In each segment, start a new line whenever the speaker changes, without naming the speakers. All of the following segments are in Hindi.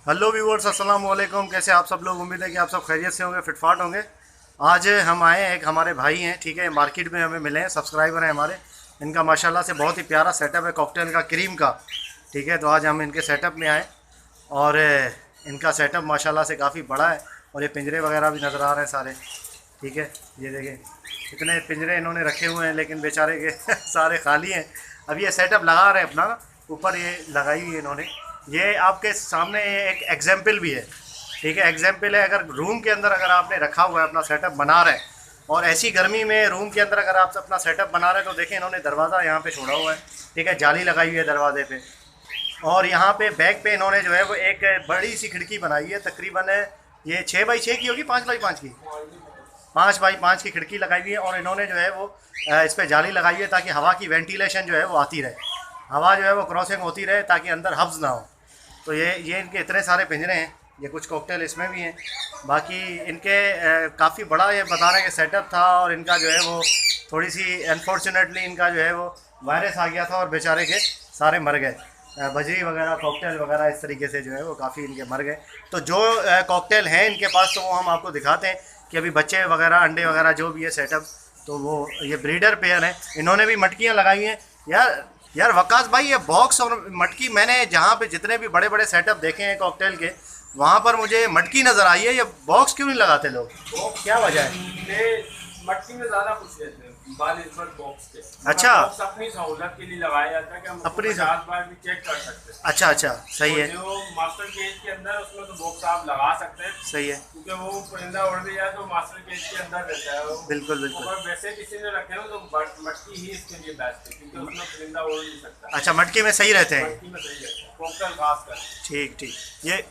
हेलो व्यूवर्स, अस्सलाम वालेकुम। कैसे आप सब लोग? उम्मीद है कि आप सब खैरियत से होंगे, फिटफाट होंगे। आज हम आए हैं, एक हमारे भाई हैं, ठीक है, मार्केट में हमें मिले हैं, सब्सक्राइबर हैं हमारे। इनका माशाल्लाह से बहुत ही प्यारा सेटअप है कॉकटेल का, क्रीम का, ठीक है। तो आज हम इनके सेटअप में आए और इनका सेटअप माशाल्लाह से काफ़ी बड़ा है और ये पिंजरे वगैरह भी नज़र आ रहे हैं सारे, ठीक है। ये देखें इतने पिंजरे इन्होंने रखे हुए हैं, लेकिन बेचारे के सारे खाली हैं। अब ये सेटअप लगा रहे हैं अपना, ऊपर ये लगाई हुई है इन्होंने। ये आपके सामने एक एग्जाम्पल भी है, ठीक है, एग्जाम्पल है। अगर रूम के अंदर अगर आपने रखा हुआ है, अपना सेटअप बना रहे हैं, और ऐसी गर्मी में रूम के अंदर अगर आप अपना सेटअप बना रहे हैं, तो देखें इन्होंने दरवाज़ा यहाँ पे छोड़ा हुआ है, ठीक है, जाली लगाई हुई है दरवाजे पे। और यहाँ पे बैक पे इन्होंने जो है वो एक बड़ी सी खिड़की बनाई है, तकरीबन ये 6x6 की होगी, 5x5 की, 5x5 की खिड़की लगाई हुई है। और इन्होंने जो है वो इस पर जाली लगाई है ताकि हवा की वेंटिलेशन जो है वो आती रहे, हवा जो है वो क्रॉसिंग होती रहे, ताकि अंदर हब्स ना हो। तो ये इनके इतने सारे पिंजरे हैं, ये कुछ कॉकटेल इसमें भी हैं। बाकी इनके काफ़ी बड़ा ये बता रहे हैं कि सेटअप था, और इनका जो है वो थोड़ी सी अनफॉर्चुनेटली इनका जो है वो वायरस आ गया था और बेचारे के सारे मर गए। बजरी वगैरह, कॉकटेल वगैरह इस तरीके से जो है वो काफ़ी इनके मर गए। तो जो कॉकटेल हैं इनके पास, तो वो हम आपको दिखाते हैं कि अभी बच्चे वगैरह, अंडे वगैरह जो भी है सेटअप, तो वो ये ब्रीडर पेयर है। इन्होंने भी मटकियाँ लगाई हैं। यार वकास भाई, ये बॉक्स और मटकी, मैंने जहाँ पे जितने भी बड़े बड़े सेटअप देखे हैं कॉकटेल के, वहाँ पर मुझे मटकी नज़र आई है। ये बॉक्स क्यों नहीं लगाते लोग, क्या वजह है?
मटकी में ज्यादा खुश रहते हैं बॉक्स के।
अच्छा,
बॉक्स अपनी सहूलत के लिए लगाया जाता है कि हम
अपनी
50 बार भी चेक कर सकते हैं।
अच्छा अच्छा, सही है।
जो मास्टर केज के अंदर, उसमें तो बॉक्स आप लगा सकते हैं,
सही है,
क्योंकि वो परिंदा उड़ भी जाए तो मास्टर केज के अंदर रहता है वो।
बिल्कुल बिल्कुल।
अगर वैसे किसी ने रखे ना, तो मटकी ही इसके लिए बेस्ट है, क्योंकि उसमें परिंदा उड़ नहीं सकता।
अच्छा, मटकी में सही रहते हैं,
मटकी में सही रहता है, कॉकटेल खास कर।
ठीक ठीक। ये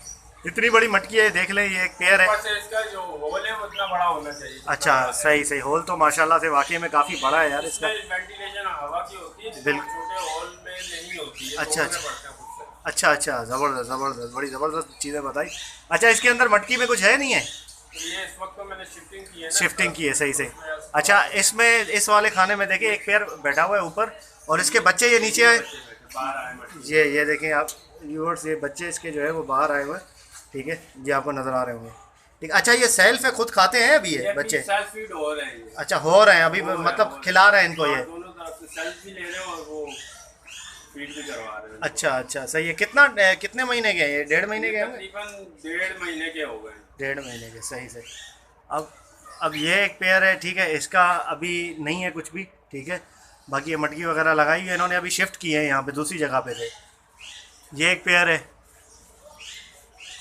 इतनी बड़ी मटकी है, देख लें, ये एक पेयर है।
ऊपर से इसका जो होल है वो उतना बड़ा होना चाहिए।
अच्छा, सही सही। होल तो माशाल्लाह से वाकई में काफ़ी बड़ा है यार इसका।
वेंटिलेशन हवा की होती है, छोटे होल में नहीं होती है।
अच्छा अच्छा अच्छा, ज़बरदस्त ज़बरदस्त, बड़ी ज़बरदस्त चीज़ें बताई। अच्छा, इसके अंदर मटकी में कुछ है नहीं है?
ये इस वक्त तो मैंने शिफ्टिंग की है ना,
शिफ्टिंग की है, सही सही। अच्छा, इसमें इस वाले खाने में देखिए एक पेयर बैठा हुआ है ऊपर, और इसके बच्चे ये नीचे आए।
बाहर आए मटकी।
ये देखें आप व्यूअर्स, ये बच्चे इसके जो है वो बाहर आए हुए हैं, ठीक है, ये आपको नज़र आ रहे होंगे, ठीक। अच्छा, ये सेल्फ है, खुद खाते हैं अभी ये बच्चे?
सेल्फ फीड हो रहे हैं ये।
अच्छा, हो रहे हैं अभी, मतलब खिला रहे हैं इनको ये?
दोनों तरफ से सेल्फ भी ले रहे हैं और वो फीड भी करवा रहे हैं।
अच्छा अच्छा, सही है। कितने महीने के हैं ये? 1.5 महीने के हैं?
तकरीबन 1.5 महीने के हो गए।
1.5 महीने के, सही सही। अब ये एक पेयर है, ठीक है, इसका अभी नहीं है कुछ भी, ठीक है। बाकी ये मटकी वगैरह लगाई है इन्होंने, अभी शिफ्ट की है यहाँ पे, दूसरी जगह पे थे। ये एक पेयर है।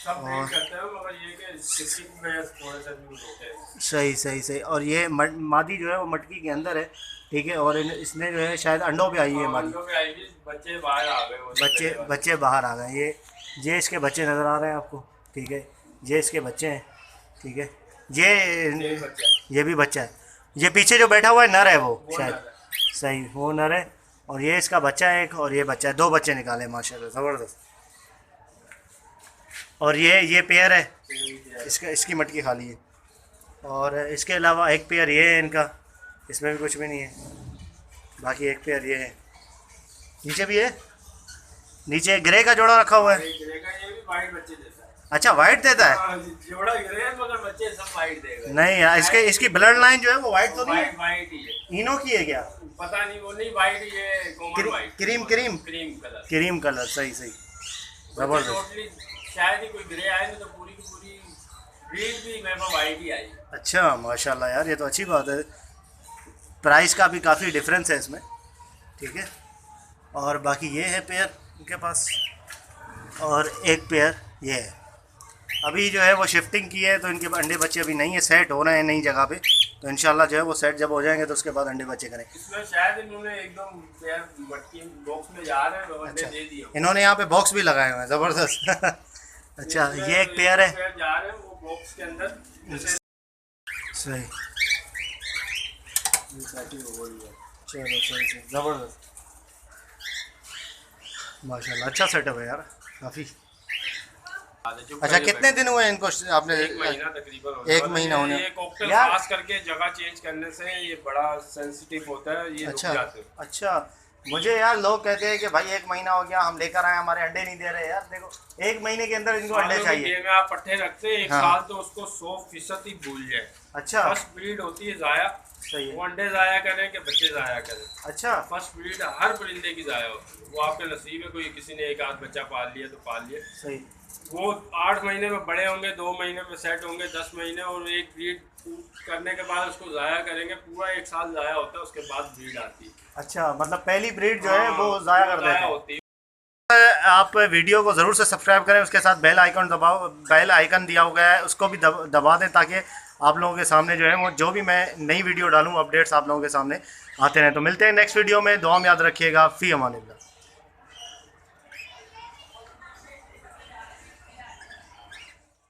सब ब्रीड करते हैं, मगर ये कि शिफ्टिंग में थोड़े से यूज होते हैं।
सही सही सही। और ये मादी जो है वो मटकी के अंदर है, ठीक है, और इसने जो है शायद अंडों पे आई है मादी।
अंडों पे आएगी, बच्चे बाहर आ गए वो
बच्चे बाहर आ गए। ये इसके बच्चे नज़र आ रहे हैं आपको, ठीक है, ये इसके बच्चे हैं, ठीक है। ये भी बच्चा है। ये पीछे जो बैठा हुआ है नर है वो शायद, सही, वो नर है। और ये इसका बच्चा है एक, और ये बच्चा है, 2 बच्चे निकाले माशाल्लाह, ज़बरदस्त। और ये पेयर है, इसकी मटकी खाली है। और इसके अलावा एक पेयर ये है इनका, इसमें भी कुछ भी नहीं है। बाकी एक पेयर ये है, नीचे भी है, नीचे ग्रे का जोड़ा रखा हुआ है।
ये भी वाइट बच्चे देता है।
अच्छा, वाइट देता है?
जोड़ा ग्रे है, मगर बच्चे सब वाइट देगा।
नहीं यार, इसकी ब्लड लाइन जो है वो वाइट तो नहीं है?
वाइट ही है।
इनो की है क्या?
पता नहीं, वो नहीं वाइट, ये common white,
cream
cream
colour, सही सही, ज़बरदस्त।
टोटली शायद ही कोई ग्रे आए, नहीं तो पूरी की पूरी ब्रीड भी मेरे पास वाइट ही आई।
अच्छा, माशाल्लाह यार, ये तो अच्छी बात है। प्राइस का भी काफ़ी डिफरेंस है इसमें, ठीक है। और बाकी ये है पेयर इनके पास, और एक पेयर ये है। अभी जो है वो शिफ्टिंग की है, तो इनके अंडे बच्चे अभी नहीं है, सेट हो रहे हैं नई जगह पे। तो इंशाल्लाह जो है वो सेट जब हो जाएंगे तो उसके बाद अंडे बच्चे करेंगे।
इसमें शायद इन्होंने एकदम पेयर मटकी बॉक्स में जा रहे हैं, अंडे दे दिए।
इन्होंने यहाँ पे बॉक्स भी लगाए हुए हैं, ज़बरदस्त। अच्छा, ये एक पेयर है,
जा रहे हैं वो बॉक्स के अंदर,
सही, चलो सही, ज़बरदस्त, माशाल्लाह, अच्छा सेटअप है यार काफ़ी। अच्छा, कितने दिन हुए इनको आपने?
1 महीना तकरीबन हो
1 महीना होने।
ये कॉकटेल
यार,
खास करके जगह चेंज करने से ये बड़ा सेंसिटिव होता है, ये रुक
अच्छा
जाते हैं।
अच्छा, मुझे यार लोग कहते हैं कि भाई 1 महीना हो गया हम लेकर आए, हमारे अंडे नहीं दे रहे यार। देखो 1 महीने के अंदर इनको अंडे चाहिए।
में आप पट्टे रखते हैं 1
हाँ।
साल तो उसको 100% ही भूल जाए।
अच्छा
फर्स्ट ब्रीड होती है जाया,
सही है।
वो अंडे जाया करें कि बच्चे जाया करें।
अच्छा
फर्स्ट ब्रीड हर परिंदे की जाया होती है, वो आपके नसीब है, कोई किसी ने एक आध बच्चा पाल लिया तो पाल लिया।
सही।
वो 8 महीने में बड़े होंगे, 2 महीने में सेट होंगे, 10 महीने, और एक ब्रीड करने के बाद उसको ज़ाया करेंगे। पूरा 1 साल ज़ाया होता है, उसके बाद ब्रीड आती है।
अच्छा मतलब पहली ब्रीड जो है वो
हाँ,
ज़ाया कर
ज़ाया
देते हैं।
होती है।
आप वीडियो को ज़रूर से सब्सक्राइब करें, उसके साथ बेल आइकन दबाओ, बेल आइकन दिया हुआ है उसको भी दबा दें, ताकि आप लोगों के सामने जो है वो जो भी मैं नई वीडियो डालूँ अपडेट्स आप लोगों के सामने आते रहें। तो मिलते हैं नेक्स्ट वीडियो में, दुआ में याद रखिएगा। फ़ी अमानिल्लाह।